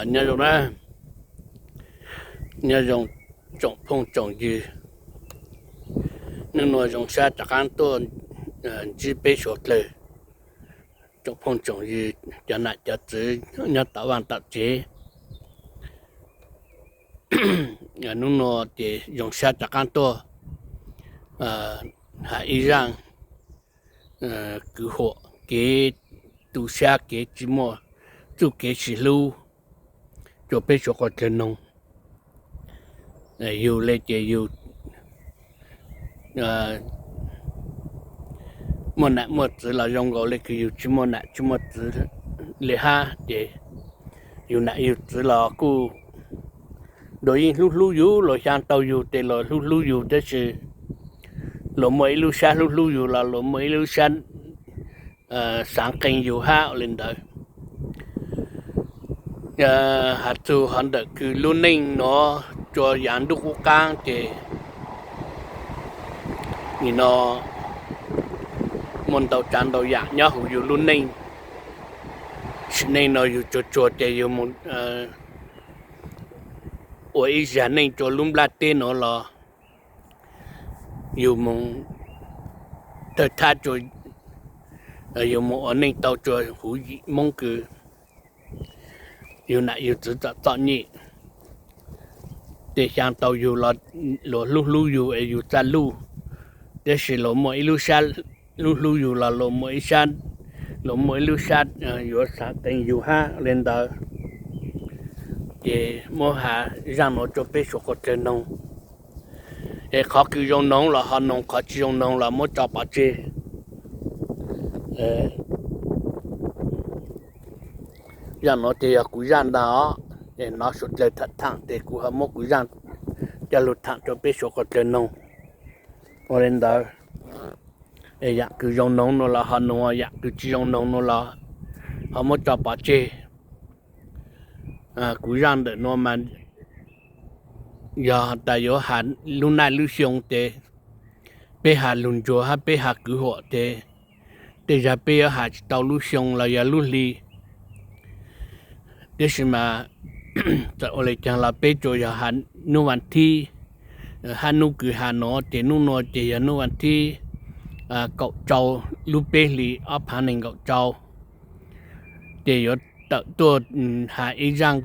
nhớ rồi đó nhớ dùng trồng phong trồng gì nhưng nói dùng xa chắc ăn tôi chỉ biết số lời trồng phong trồng gì cho nãy cho chỉ nhớ tạo văn tạo chế nhưng nói thì dùng xa chắc ăn tôi hạ ý rằng cứ hộ cái tu xa cái chỉ mua chú cái chỉ lưu cho biết số có tiền nông yêu lấy cái yêu một nãy một chỉ là dùng gọi lấy cái yêu chỉ một nãy chỉ một chỉ lấy ha để yêu nãy yêu chỉ là cô đối lúc yêu rồi sang tàu yêu để là lúc yêu đó là lúc mới lúc sáng lúc yêu là lúc mới lúc sáng sáng kinh yêu ha lên đời hạt tu hắn được cứ luôn ninh nó cho dàn đúc cang thì nó môn tàu tràn tàu dạng nhá hữu yêu luôn ninh nên nó yêu cho thì yêu một ôi giờ ninh cho lum la tên nó là yêu một thời thà cho yêu một ninh tàu cho hữu mong cứ yêu nãy yêu chỉ chọn nhị để sang tàu yêu là lu yêu yêu cha lu để sử lo mỗi lu sa lu yêu là lo mỗi san lo mỗi lu sa yêu sa tên yêu ha lên đó để mua hà rằng nó cho biết số có tiền nông để khó cứ dùng nông là họ nông khó chỉ dùng nông là mua cho bà chị rằng nó thì cú rằng đó để nó xuất lời thật thẳng để cú hâm mộ cú rằng cho lụt thẳng cho biết số có tiền nông ở lên đó để dạng cứ dùng nông nó là họ nông dạng cứ chỉ dùng nông nó là họ muốn cho bà chị cú rằng để nó mà giờ tại yếu hạn lúc này lúc xong để bé hà lùn cho ha bé hà cứ họ để ra bé hà tàu lúc xong là giờ lúc li thế mà ở đây chẳng là bé cho giờ hạn nu văn thi hạn nu cứ hạn nó để nu nó để giờ nu văn thi cậu trâu lúc bé li ấp hạn nên cậu trâu để giờ tôi hạ ý rằng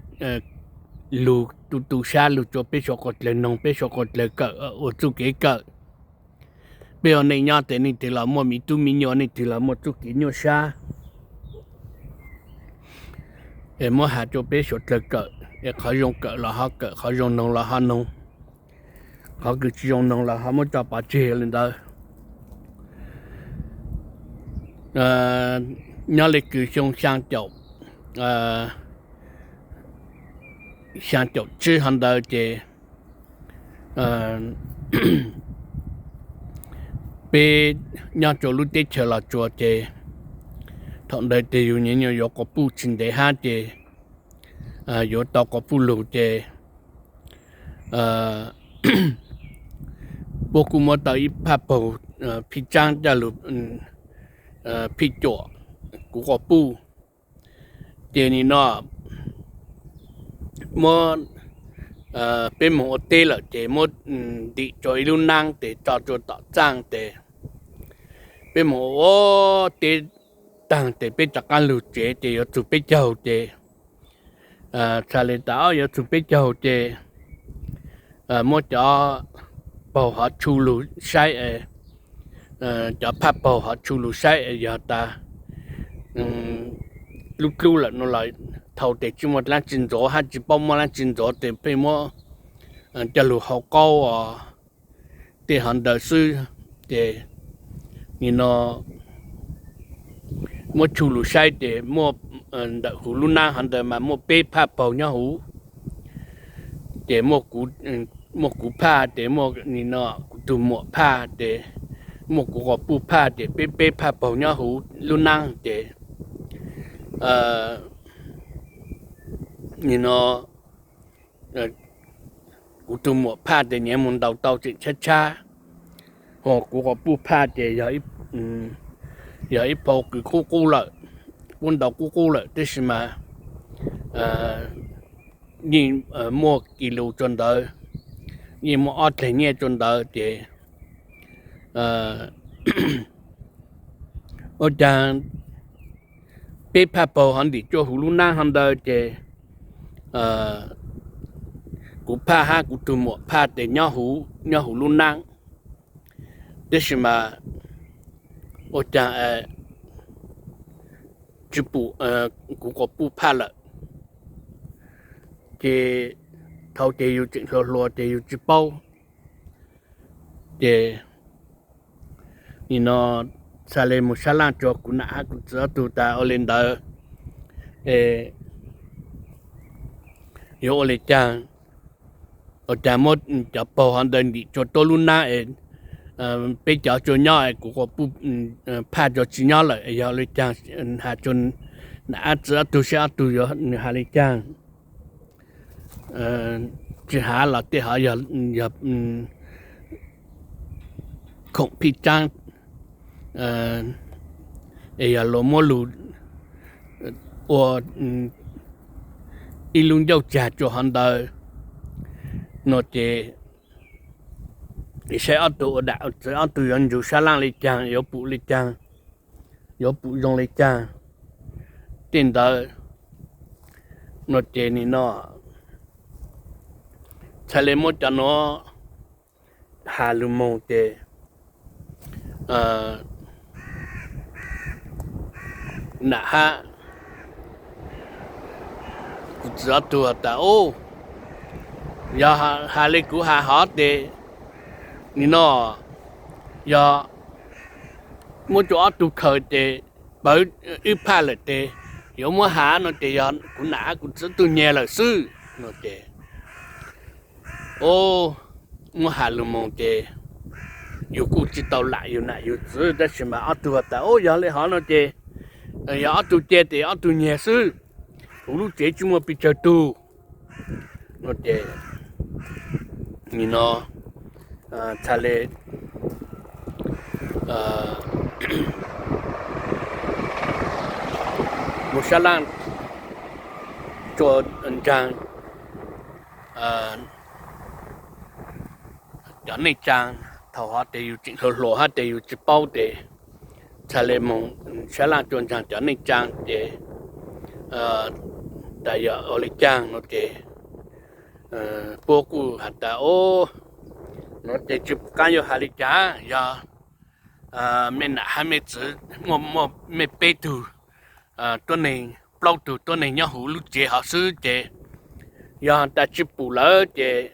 lù tu xa lù cho bé cho cột lên nông bé cho cột lên cỡ ở chỗ cái cỡ bây giờ này nhau thế này thì là một mi tu mi nhỏ này thì là một chỗ cái nhỏ xa em mua hạt cho bé cho lên cỡ em khó dùng cỡ là họ cỡ khó dùng nông là họ nông họ cứ chỉ dùng nông là họ muốn cho bà chơi lên đó nhau lịch cứ dùng sang chậu sang chậu chứ hắn đâu thì bé nhau chỗ lúc tết chờ là chỗ thì thằng đây thìอยู่เนี่ยอยู่กับผู้ชินได้ห้าthìอยู่ต่อกับผู้ลูกthìพวกกูมาต่ออีพับปูพี่จ้างจะลูกพี่จ่อกูกับผู้เดี๋ยวนี้เนาะมเป็นหมอเตะละเจมดดิจอยลุนังเตะจอจต่อจ้างเตะเป็นหมอเตะต่างเตะเป็นจากการลุเจเตะอยู่จุดเป็นเจ้าเตะชาเลตาอยู่จุดเป็นเจ้าเตะมดจะเป่าหาชูลุใช้จะพับเป่าหาชูลุใช้ยาตาลูกๆละนั่นแหละthầu để chỉ một lần chín chỗ hay chỉ bao một lần chín chỗ để phải mua cho lúa hậu cao để hắn đời sư để nó mua chu lúa sai để mua đợt hủ lúa na hắn đời mà mua bê pa bầu nhau hủ để mua củ pa để mua nó tụ mua pa để mua củ gọt pu pa để bê pa bầu nhau hủ lúa na để nó cụ tụ một pha để nhẹ muốn đầu chỉ cha họ cụ có bu pha để giờ ít bao cứ cô lại quân đầu cô lại thế mà nhìn mua kilo chôn đỡ nhìn mua ở thế nhẹ chôn đỡ thì ở trang bê phá bầu hắn đi cho hulu na hắn đỡ thì cú phá ha cú tụ mua phá để nhau hulu na thế mà ở trang chỉ phụ cú có phụ phá lại thì thâu thì yêu chuyện lúa thì yêu chỉ bao thì nó xả lên một xả lan cho cũng nã cũng sẽ tụ ta ở lên đó yêu lên trang ở trang một cho bao hàng đơn đi cho tôi luôn nã bây giờ cho nhau cũng có phụ phá cho chỉ nhau lại yêu lên trang hạ chôn nã sẽ tụ yêu hạ lên trang chỉ há là cái họ giờ không bị trang giờ lỗ mô lù or ilung dâu trả cho hắn đời nó chỉ sẽ ở tụ đạo sẽ ở tụ dân dù xa lang lấy trang yếu phụ lấy trang yếu phụ dùng lấy trang tiền đời nó chỉ nó Thầy lên một cho nó hà lưu mông để nạ ha cũng rất tùa ta ô giờ hà lên cũng hà hót để nó giờ một chỗ tụ khởi để bởi ít phá lại để yếu một hà nó để giờ cũng nạ cũng rất tụ nhẹ là sư nó để ô mua hà lưu mông để yêu cụ chỉ tàu lại yêu nãy yêu sư đó xem mà ở tù ta ô giờ lấy họ nó để giờ ở tù chơi để ở tù nhẹ sư lúc chơi chúng mà bị chơi tù nó để như nó thà lệ một số lần cho anh chàng cho nên chàng thầu họ để yêu chuyện lúa họ để yêu chỉ bao để thà lệ mong sẽ làm cho chàng cho nên chàng để đại giờ ở lại chàng nó để bố cụ hạt ta ô nó để chụp cái yêu hạt chàng giờ mình hai mươi chữ một mấy bê tuตัวnày bao tuตัวnày nhau hú lúc chế họ sư chế giờ ta chụp bù lỡ chế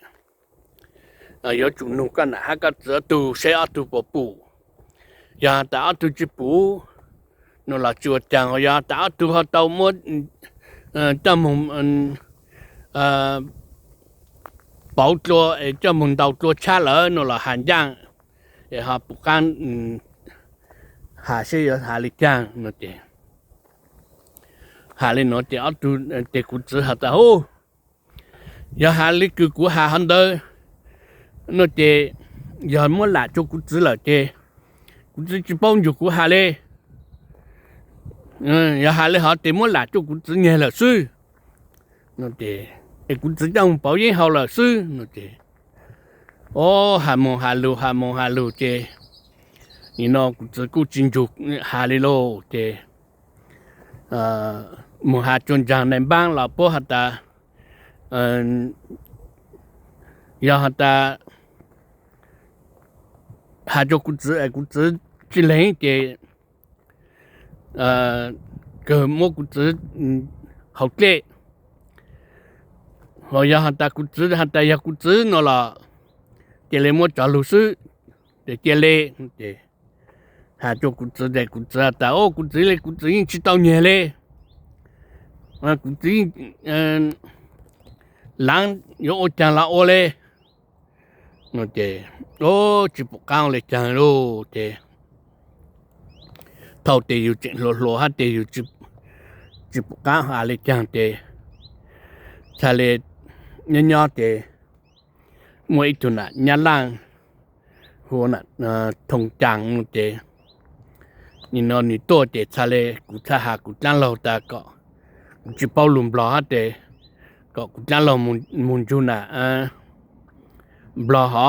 有主弄个那个这都谁啊都不补，呀打都去补，那了就讲呀打都好到么咱们包做咱们到做差了那了汉江，也哈不干下些有下里江那的，下里那的啊都的股子哈的哦，呀下里个股下很多。nó chế giờ muốn là cho cụ là chế cụ chỉ bao nhiêu cụ hà lê giờ hà lê họ thì muốn là cho cụ nghe là sư nó chế cụ trong bảo vệ họ là sư nó chế ô hà mong hà lù chế你那cụ chính dục hà lê lô chế một hà chôn giang này bang là bố hạt ta giờ hạt ta hà cho cụ chỉ lấy cái cái một cụ học lệ rồi giờ hạt ta cụ giờ cụ nó là cái lấy một trả lưu sư để cái lệ để hà cho cụ để cụ ta ô cụ lấy cụ chỉ tao nhẹ lệ mà cụ láng yếu chẳng là ô lệ nó chế ô chỉ bộ cao lên chẳng lô chế thâu chế yêu chuyện lô hát chế yêu chỉ bộ cao hạ lên chẳng chế chả lệ nhỏ chế mỗi chỗ nè nhà lang hồ nè thông chẳng chế nhìn nó nhìn to chế chả lệ cụ chả hạ cụ chẳng lâu ta có จิเป้าลุมบลอฮะเตก็กูจะลองมุนจูน่ะบลอฮอ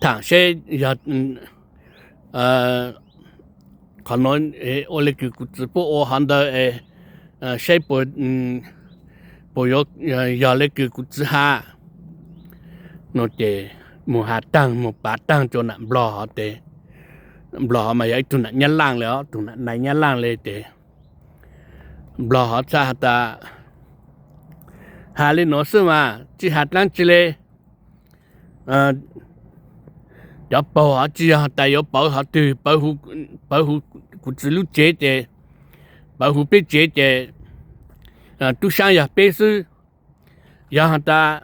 ทางเชยาขนนโอเลกุกูจะปูโอฮันเดเชปปยกยาเลกุกูจะหาโนเตมูหาตังมูปาตังจนน่ะบลอฮะเตบลอมาไอ้ตุน่ะยันล่างแล้วตุน่ะในยันล่างเลยเตบลอฮะซาตาหาเลยโนซึมาจิหัดลังจิเล要保下子啊，但要保下对保护骨子路节的，保护被节的，都想要背是，然后他，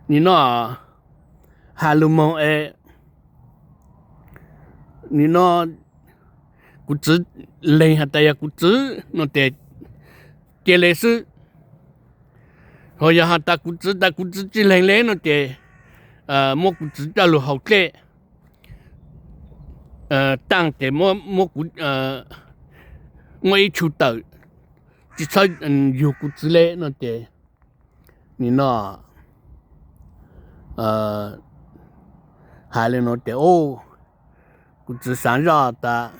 你那哈鲁蒙你那骨子累下但要骨子那得的类是，好然后他骨子之累累那得。莫古知道路好个当的莫古我一出道只才有古之类那的你那还了那的哦古之上热的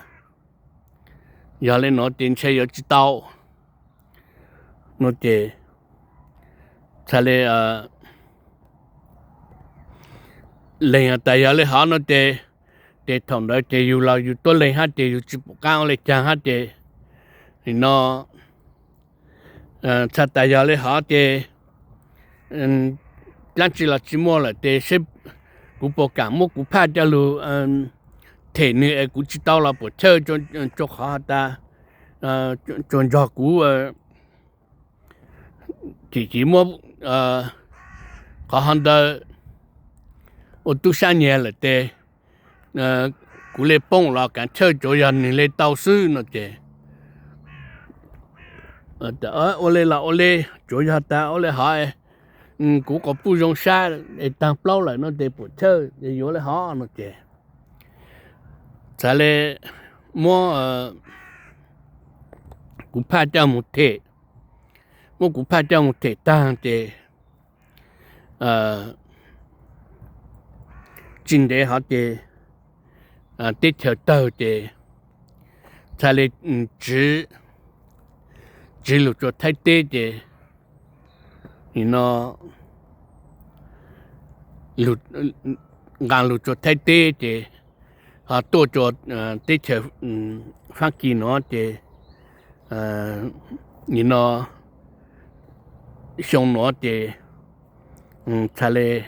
要了那电车要知道那的才了lên tại giờ lấy họ nó để thằng đó để yêu là yêu tôi lên hát để yêu chụp cao lên trang hát để thì nó tại giờ lấy họ để làm chỉ là chỉ mua là để xếp cũng bỏ cả mua cũng phát cho lu thể nữa cũng chỉ tao là bỏ chơi cho họ ta cho cũng chỉ mua có hàng đó我都3年了的古来蹦了敢车就要你来倒水了的我来了我来就要打我来好古个不用杀当包了那得不车有了好那的再来么古怕掉木铁我古怕掉木铁当的今天好的这条道的才来指路做太对的你那路硬路做太对的多做这条发起那的你那上那的才来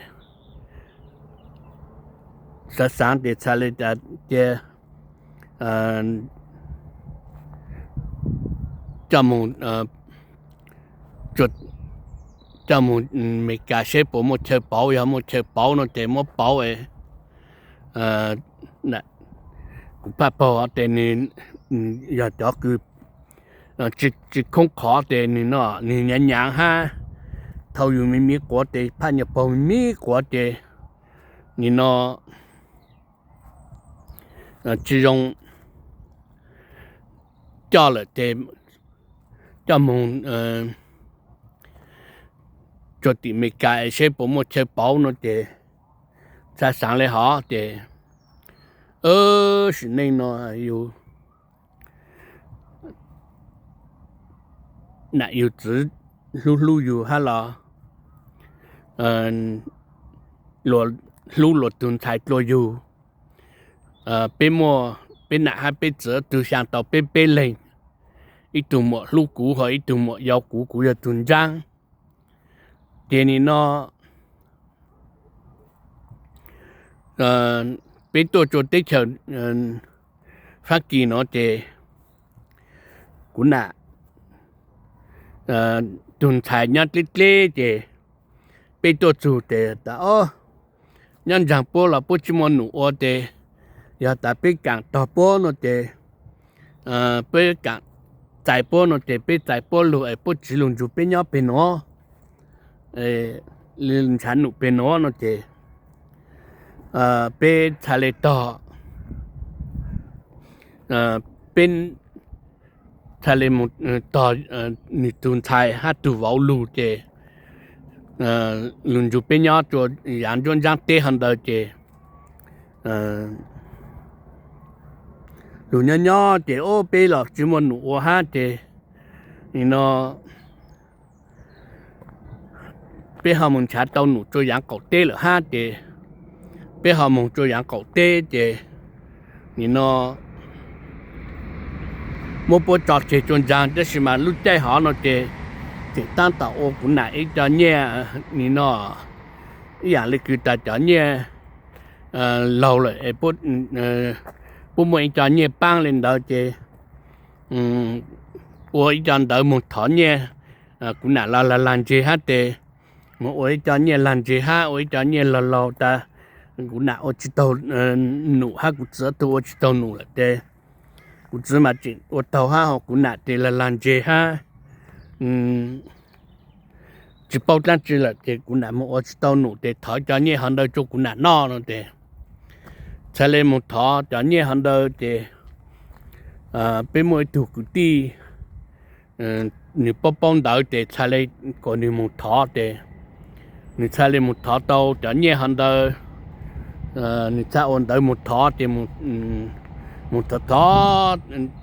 sa sang de chale da de jamu jamu me ka she po mo che pao ya mo che pao no de mo pao na ku pa pao de ni ya da ku chỉ không khó de ni no ni nhang nhang ha thâu yu mi của de pa nya po mi của de ni no chỉ dùng cho là để cho mong cho tìm mấy cái sẽ bộ một chơi bảo nó để ra sáng lại họ để sự này nó yêu nãy yêu chỉ lu yêu hay là lu tuần thái yêu bên mua bên nãy hai bên giữa từ sáng到bên lên ít tụi một lúc cũ hoặc ít tụi một dạo cũ là tuần giang tiền này nó bên tôi cho tới chờ phát kỳ nó để cũng nè tuần thái nhất lít để bên tôi chủ để đó nhân dạng bố là bố chỉ muốn nụ ở để giờ ta bị càng to bố nó để bị càng chạy bố nó để bị chạy bố lùi bố chỉ lùi chụp bên nhau bên nó liên sản nụ bên nó để bị chạy lại to เป็นทะเลหมดต่อนิตุนไทยฮัตตุเว้าลูเจลุนจุเป็นยอตัวยานจนจังเตหันเดเจลุนยอเจโอเปหลอกจิมอนโอฮาเจนี่เนาะเปหามุนชาเต้าหนูตัวยางเก่าเตเหลือฮาเจเปหามุนตัวยางเก่าเตเจนี่เนาะมอปจอดเจจนจังจะสิมาลุใจหาเนาะเจตั้งแต่โอกุน่ะไอ้จอเนี่ยนี่เนาะอย่างเลยคือแต่จอเนี่ยเราเลยไอ้ปุ๊ปุ๊มไอ้จอเนี่ยปังเล่นดาวเจโอ้ยจอนดาวมุถอนเนี่ยกุน่ะเราลันเจฮะเตมโอ้ยจอเนี่ยลันเจฮะโอ้ยจอเนี่ยเราแต่กุน่ะโอจิโตหนูฮะกุจะตัวโอจิโตหนูละเตกุจะมาจิโอเตาฮะกุน่ะเตลันเจฮะ只包装之了，这古南么我知道弄的，他家你看到做古南闹了的，才来么他家你看到的，被么土古地，你不帮到的才来个你么他的，你才来么他到家你看到，你才按到么他的么他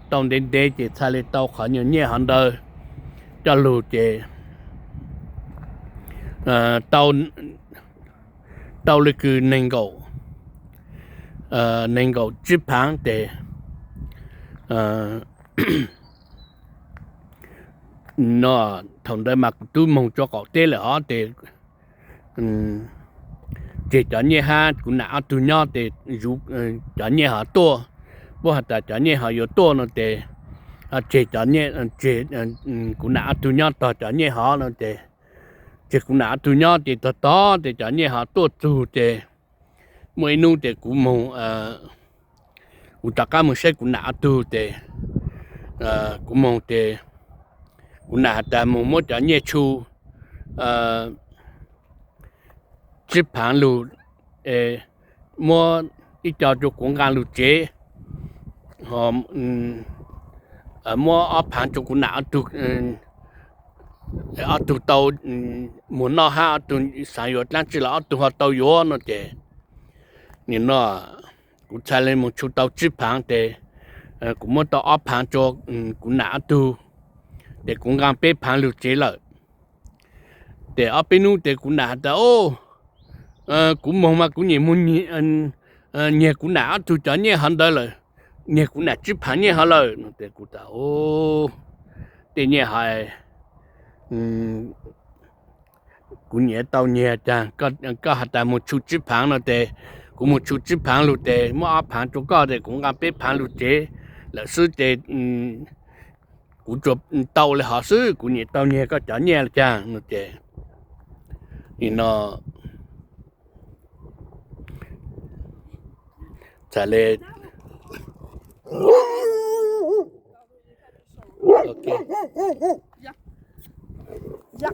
到的的才来到看你看到，这路的。tàu là cứ nền gạo chip hàng để nó thằng đây mà tôi mong cho cậu tê là họ để cho nhẹ ha cũng nào tôi nhớ để giúp cho nhẹ họ to bố hạt cho nhẹ họ yếu to nó để cho nhẹ cũng nào tôi nhớ cho nhẹ họ nó để chỉ cũng nãy tụi nhỏ thì to thì cho nhẹ họ tốt chủ thì mỗi nu thì cũng mong tất cả mọi sự cũng nãy tụi thì cũng mong thì cũng nãy ta mong muốn cho nhẹ chu chip hàng lụt mua ít cho cũng gan lụt chế họ mua áp hàng cho cũng nãy tụi tụi tàu muốn nó ha tụi sản xuất đang chỉ là tụi họ tàu yếu nó chứ nhưng nó cũng chạy lên một chút tàu chip hàng để cũng muốn tàu áp hàng cho cũng nã tụi để cũng gan bếp hàng lụt chế lợi để áp bênนู้để cũng nã tàu cũng mong mà cũng nhiều muốn nhiều cũng nã tụi cho nhiều hơn đó rồi nhiều cũng nã chip hàng nhiều hơn rồi để cũng tàu để nhiều hay cũng nhẹ tàu nhẹ cha có hạt tại một chút chip hàng nó để cũng một chút chip hàng luôn để mua áp hàng chỗ có để cũng làm bếp hàng luôn chế là sư để cũng chụp tàu là họ sư cũng nhẹ tàu nhẹ có chở nhẹ là cha nó để thì nó trả lời ok. Viens.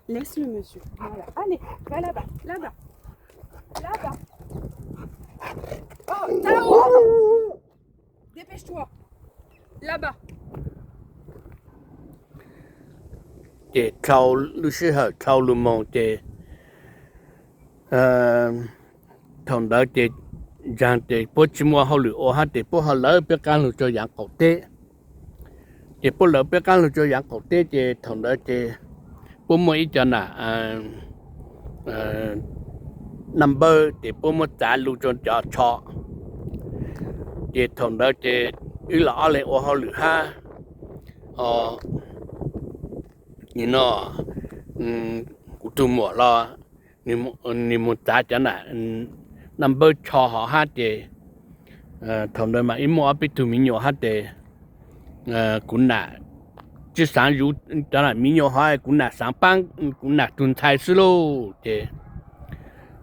Laisse-le, monsieur. Voilà. Allez, va là-bas, là-bas. Là-bas. Oh, là-haut. Dépêche-toi. Là-bas. Để thâu lúc xưa họ thâu luôn mong để thằng đó để rằng để bố chỉ mua họ lựa ô hát để bố họ lỡ biết căn lựa cho dạng cổ tế để bố lỡ biết căn lựa cho dạng cổ tế để thằng đó để bố mua ít cho nà number để bố mua trả lựa cho để thằng đó để ý lỡ lại ô họ lựa ha you know cụ tu mua lo ni mua trả cho nà number cho họ hát để thằng đó mà ít mua bị tụi mình nhiều hát để cũng là chỉ sáng rủ cho là mình nhiều hỏi cũng là sáng ban cũng là tuần thái sư lô để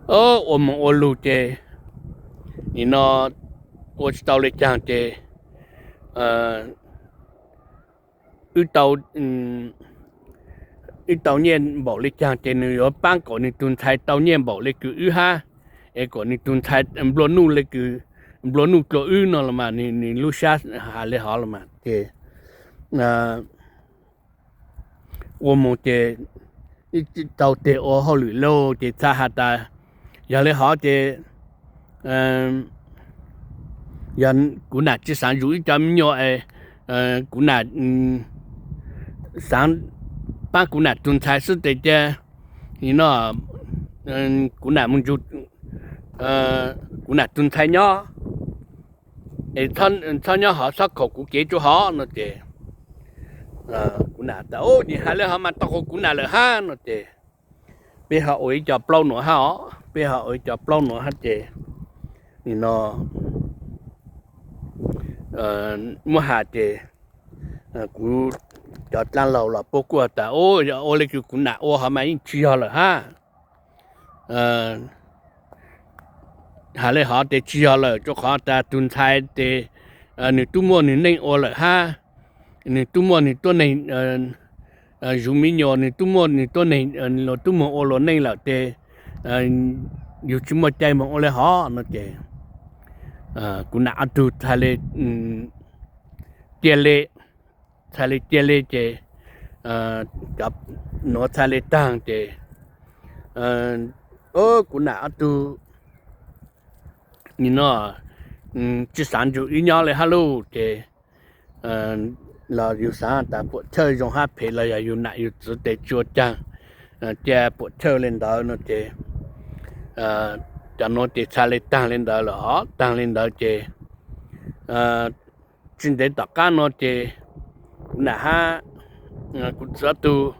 ôm lù để you know ôm tàu lên trang để tàu nhiên bảo lên trang để người ở ban của người tuần thái tàu nhiên bảo lên cứ ha ไอ้ก่อนนี่ตุนไทยบลอนูเลยคือ บลนุกตัวอื่นละมานี่ลูชาหาเลยหาละมาเจ我们的到的我好旅路的查下的，有嘞好的，人古那只山如一张鸟古那山把古那种菜是的的，你那古那们就古那种菜鸟，菜鸟好烧烤古给就好那的。kuna ta o ni hale ha ma ta ko kuna le ha no te pe ha oi cha plau no ha pe ha oi cha plau no ha te ni no mo ha te ku cha tlan lao la po ku ta o ya o le ku kuna o ha ma in chi ha le ha hale ha te chi ha le cho kha ta tun thai te ni tu mo ni nei o le ha ni tu mo ni to nei juminyo ni tu mo ni to nei lo tu mo o lo nei la te yu chi mo chai mo o le ha no te kuna atu thale tiele te kap no thale tang te o kuna atu ni no chi san ju i nya le hello te là yêu sáng ta bộ chơi trong hát phê là yêu nãy yêu tự để chua chăng cha bộ chơi lên đó nó chê cho nó chê xa lên tăng lên đó là họ tăng lên đó chê chính để tất cả nó chê nà ha cũng sẽ tu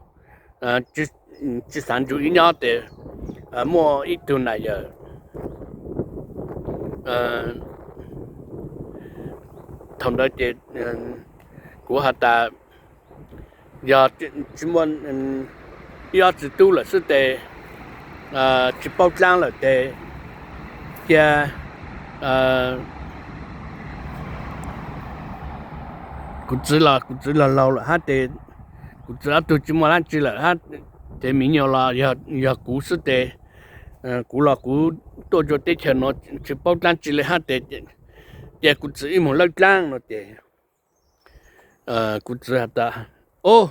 chỉ sáng chú ý nhau để mua ít tu này giờ thông đó chê của họ ta giờ chỉ muốn giờ chỉ tu là sự để chỉ bao trang là để cho cũng chỉ là lâu là hát để cũng chỉ là tu chỉ muốn làm chỉ là hát để mình nhiều là giờ cũng sự để cũng là cũng tôi cho để cho nó chỉ bao trang chỉ là hát để cũng chỉ muốn lâu trang nó để cụ chỉ ta ô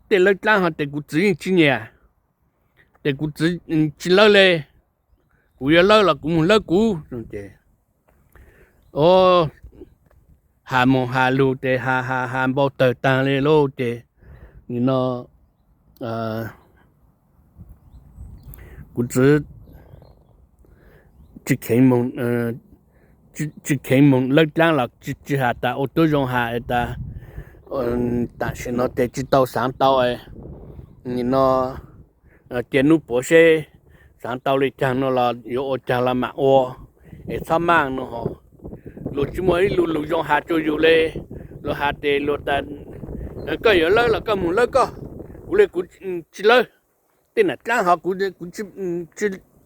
để lấy trang họ để cụ chỉ chi nhỉ để cụ chỉ lấy lên cụ yêu lấy là cụ muốn lấy cụ rồi thế ô hà mong hà lu để hà bao tờ tăng lên lô để nó cụ chỉ khen mong chỉ khen mong lấy trang là chỉ hà ta ô tô dùng hà ta ta sẽ nó để chỉ tàu sáng tàu ấy nó tiền nụ bổ xe sáng tàu lấy trang nó là yếu ô trang là mạng ô để sao mang nó họ lúc chỉ mới lúc dùng hà cho dù lê lúc hà để lúc ta cái yếu lấy là cái muốn lấy cơ cú lấy cú chỉ lấy tên là trang họ cú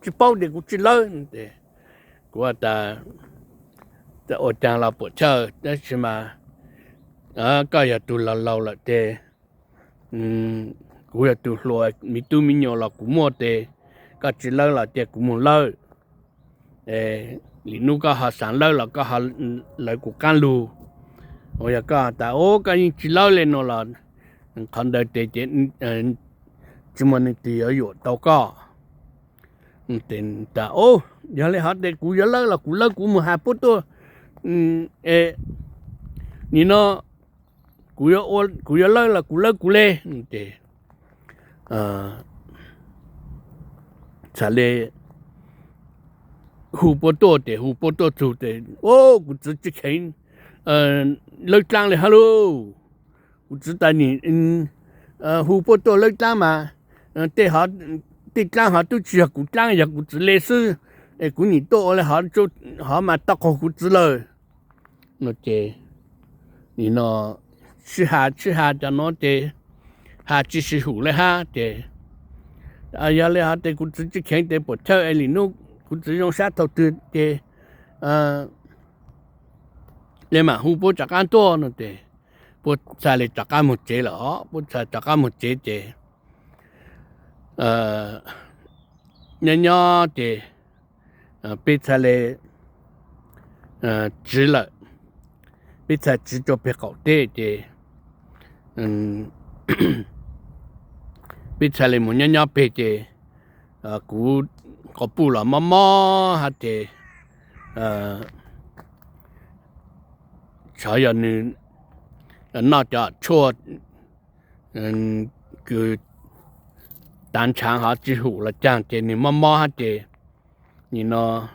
chỉ bao để cú chỉ lấy để của ta ở trang là bộ chơi đó chứ mà có giờ tụi lâu là thế của tụi lùi mi tu mi nhỏ là cũng mua thế có chỉ lâu là thế cũng muốn lâu lý nu có họ sản lâu là có họ lại của can lu rồi giờ có ta ô cái chỉ lâu lên nó là còn đợi thế chứ mà thì ở chỗ tàu có tiền ta ô giờ lại họ để cũng giờ lâu là cũng mua hai phút thôi ni nó cú yo lấy là cú lê để trả lệ hủ bò tô chủ để ô cú chỉ khen lấy trangเลยฮัลโหลcú chỉ tại ni hủ bò tô lấy trang mà để họ trang họ tu chỉ cú trang ya cú chỉ lệ sư cú ni tô là họ mà tao không cú chỉ lời nó chế你那吃下就那的，下只是糊了哈的，要了哈的，我自己看的不错，你弄我自己用舌头的，你嘛糊不着干多呢的，不在里着干木节了哦，不在着干木节的，人家的， bây giờ là chỉ là bây giờ chỉ cho bé cậu tê thì bây giờ là một nhỏ nhỏ bé thì cú có bù là mò hả thì cho giờ nên nó cho chua cứ单长下之后了，这样子你慢慢下子，你呢，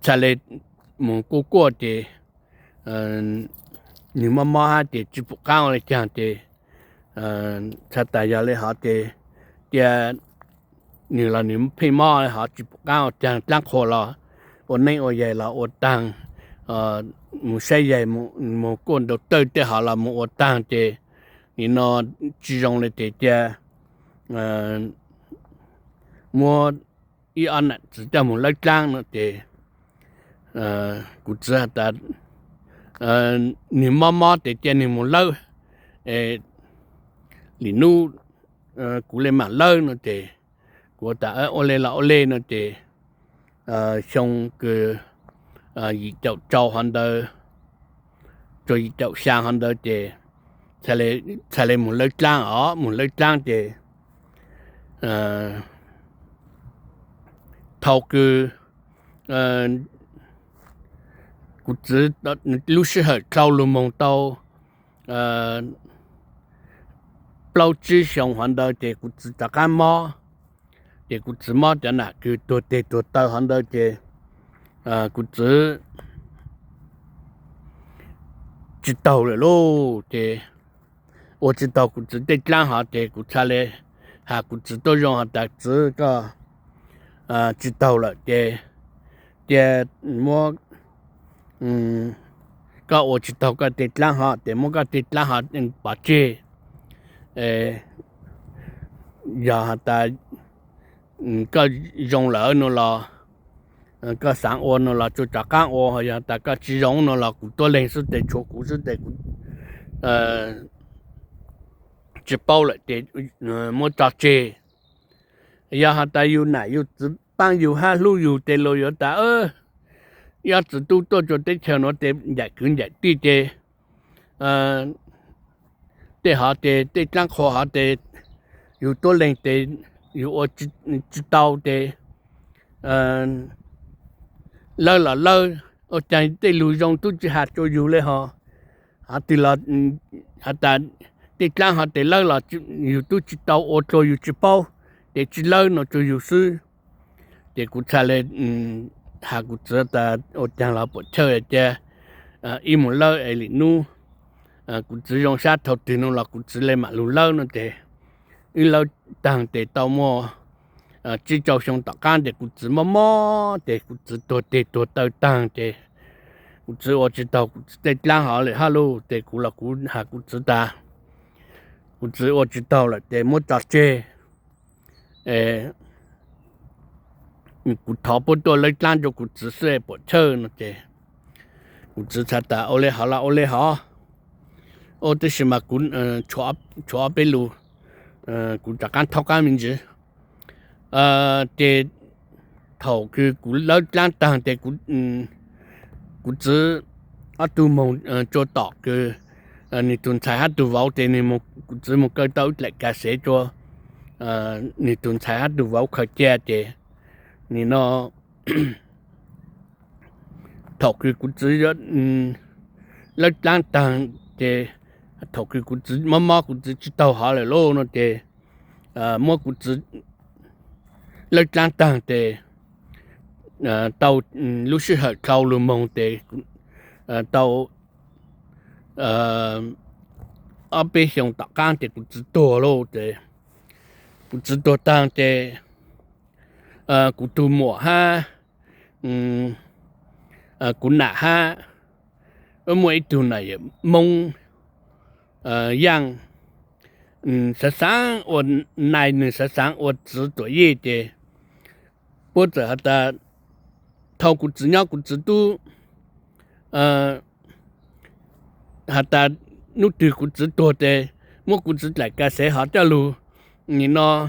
再来蒙古过的，你慢慢下子就不讲了这样子，才大家来下子，这你了你们配马下就不讲这样讲好了，我那我也了我当，冇谁也冇管到对的好了，冇我当的。你那集中了这些，我一安呢，只叫我来讲了的，估计的，你妈妈的叫你们老，你努，古来嘛老了的，我打我来了我来了的，像个，一条招行的，做一条香行的的。才来một lớp trang ở một lớp trang thì thầu cứ cũng chỉ lúc xưa hơi trâu luôn mong tàu bao nhiêu sống hoàn đời thì cũng chỉ tất cả mò thì cũng chỉ mò cho nè cứ tuổi tàu hoàn đời thì cũng chỉ tàu rồi luôn thì我知道，我知道讲下的，我查嘞，还我知道用下的这个，知道了的，我，个我知道个的讲下的，我个的讲下把这，然后的，个用了那了，个上岸那了，就咋讲我好像大个只用那了，古多零是的，错古是的，chỉ bao lại để mua trà chè, giờ họ ta yêu này yêu chỉ bằng yêu ha lu yêu để lo yêu ta giờ chỉ tu cho để theo nó để giải đi để họ để trang khó họ để yêu tôi lên để yêu ở chỉ tàu để lơ ở trên để lưu dùng tu chỉ hạt cho yêuเลยhọ thì là họ ta để trang họ để lâu là nhiều tu chỉ tàu ô tô nhiều chỉ bao để chỉ lâu nó cho nhiều sư để cũng trả lại họ cũng chỉ ta ô trang là bộ chơi chứ im một lâu ấy liền nu cũng chỉ dùng sát thầu tiền nó là cũng chỉ lên mặt lù lâu nó để lâu tăng để tàu mua chỉ cho xong tất cả để cũng chỉ mò để cũng chỉ tổ tàu tăng để cũng chỉ ô chỉ tàu cũng để trang họ lại hello để cũng là cũng họ cũng chỉ ta我知道了，得莫打这，古逃不多了，咱就古只是不车呢的，古只才打，我嘞好了，我嘞好，我这是嘛古抓北路，古咋干讨干名字，的头คือ古了咱当的古只都梦做到个。你tuần sai hát đủ vào thì một chỉ một cái tàu lại cả sẽ cho你tuần sai hát đủ vào khởi chơi thì nó thầu cái cũng chỉ lấy lang tàng thì thầu cái cũng chỉ mà cũng chỉ tàu họ lại luôn nó thì mua cũng chỉ lấy lang tàng thì tàu lúc xưa hơi cao luôn mong thì tàu ở bên sông Tắc Cang thì cũng chỉ多咯的，cũng chỉ多当的，cũng tu mùa ha, cũng nã ha, ở mỗi tu này mông, yang, sáng sáng ở này nữa sáng sáng ở chỉ tuổi gì de, bây giờ ta thâu cũng chỉ nhau cũng chỉ tu, ta nút từ cũng chỉตัวde mua cũng chỉ lại cái sẽ họ cho lu, nó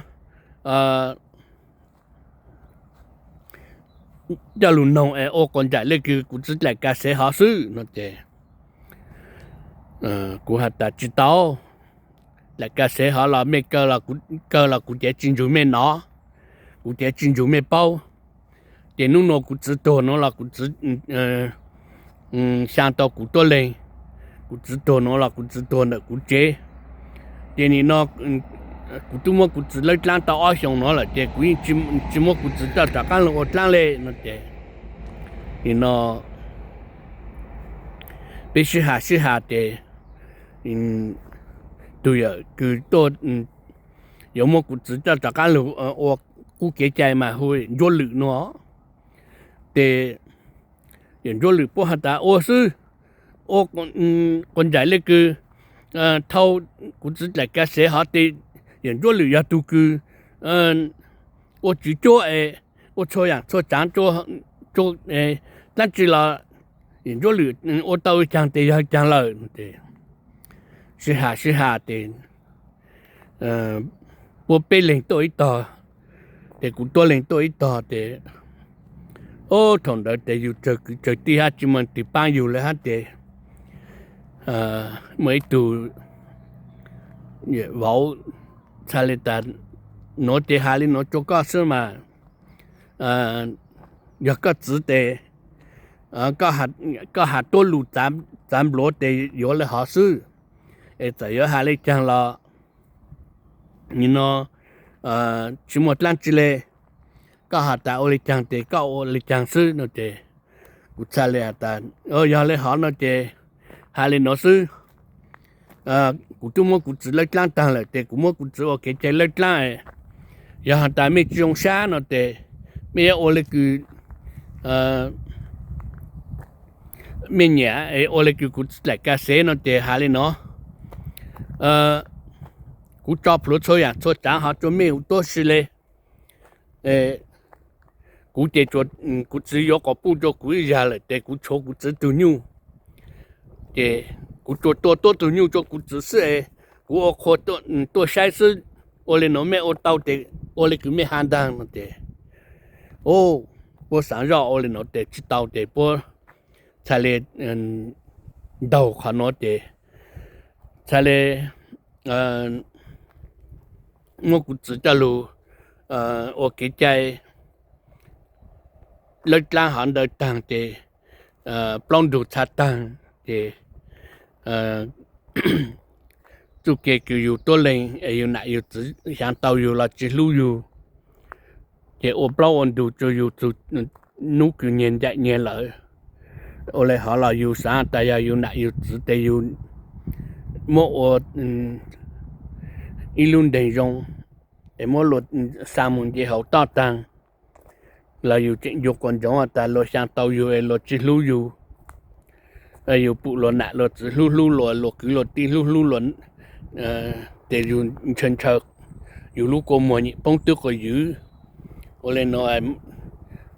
叫路弄我讲在那个古子来个写好事那的古还大知道来个写好了没个了古的进入没拿古的进入没包的弄那古子多弄了古子想到古多嘞古子多弄了古子多的古节的你那古多么古子来讲到二项弄了的古只么古子到咋干了我讲嘞那的你那必须下的对啊佢多有么古子到咋干了我古给ใจ嘛会弱力喏的อย่าง弱力不好打我是我คนใจเลยคือเท่ากูจะ来个写好的อย่าง弱力要都คือ我只做我做样做长做但是啦อย่าง弱力我到讲的要讲了的是下的我被领导一道的กูตัว领导一道的同的的อยู่这底下专门地方有了的每度也往查理达拿的下里拿做个事嘛有个字的ก็หาตัวลู3โล的有了好事แต่有下里讲了你呢什么当之类ก็หาตาโอลิจังเตก็โอลิจังซื้อเนาะเตกูชาเลตาอยาเลยหาเนาะเตหาเลยเนาะซื้อกูตุมกูจิเลิกล้างตังเลยเตกูมกูจิโอเคใจเลิกล้างอย่าหาตาไม่จงช้าเนาะเตไม่โอเลยคือไม่เนี่ยโอเลยคือกูแหลกกาเซเนาะเตหาเลยเนาะกูจอบรถโซอย่างโซจางหาจนไม่หูตัวสิเลยกูเจจกู只有个步骤กู一下了แต่กูโชกู只ตัวนิ้วแต่กูตัวตัวนิ้ว就กู只是กูเอาขอตัวใช้ซื้อโอเลยเนาะไม่เอาเตาแต่โอเลยคือไม่หันดังแต่พอสั่งรอโอเลยเนาะแต่จิตเตาแต่พอทะเลดาวขนาดแต่ทะเล我กู只จะรู้โอเคใจเลิกล้างหันเดินต่างเจปล้องดูชาต่างเจจุกเกคืออยู่ตัวเล็งอยู่ไหนอยู่อยางเตาอยู่ละจิรู้อยู่เจโอปล้องดูจะอยู่จุนุกคือเงียนใจเงียนเลยโอเลยหาเราอยู่สางแต่อยู่ไหนอยู่แต่อยู่โมโออีลุนเดยงโมหลุดสามุนเจเขาต่อต่างเราอยู่ก่อนจังว่าแต่เราช่างเตาอยู่เราจิรู้อยู่อยู่ปุโรนะเราจิรู้เราคือเราตีรู้แต่อยู่เชิญเชิกอยู่ลูกโกมนี่ป้องตึกก็อยู่โอเลยน้อย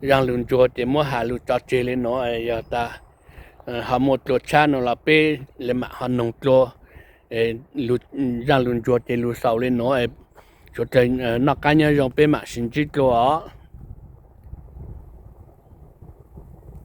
ยังลุนจัวแต่มัวหาลุจัดเจเลยน้อยอย่าตาหาหมดตัวชาโนลาเป้เลยมาหันนงตัวลุยังลุนจัวแต่ลุเสาเลยน้อยจดใจนักการยังเป้มาสินจิตัว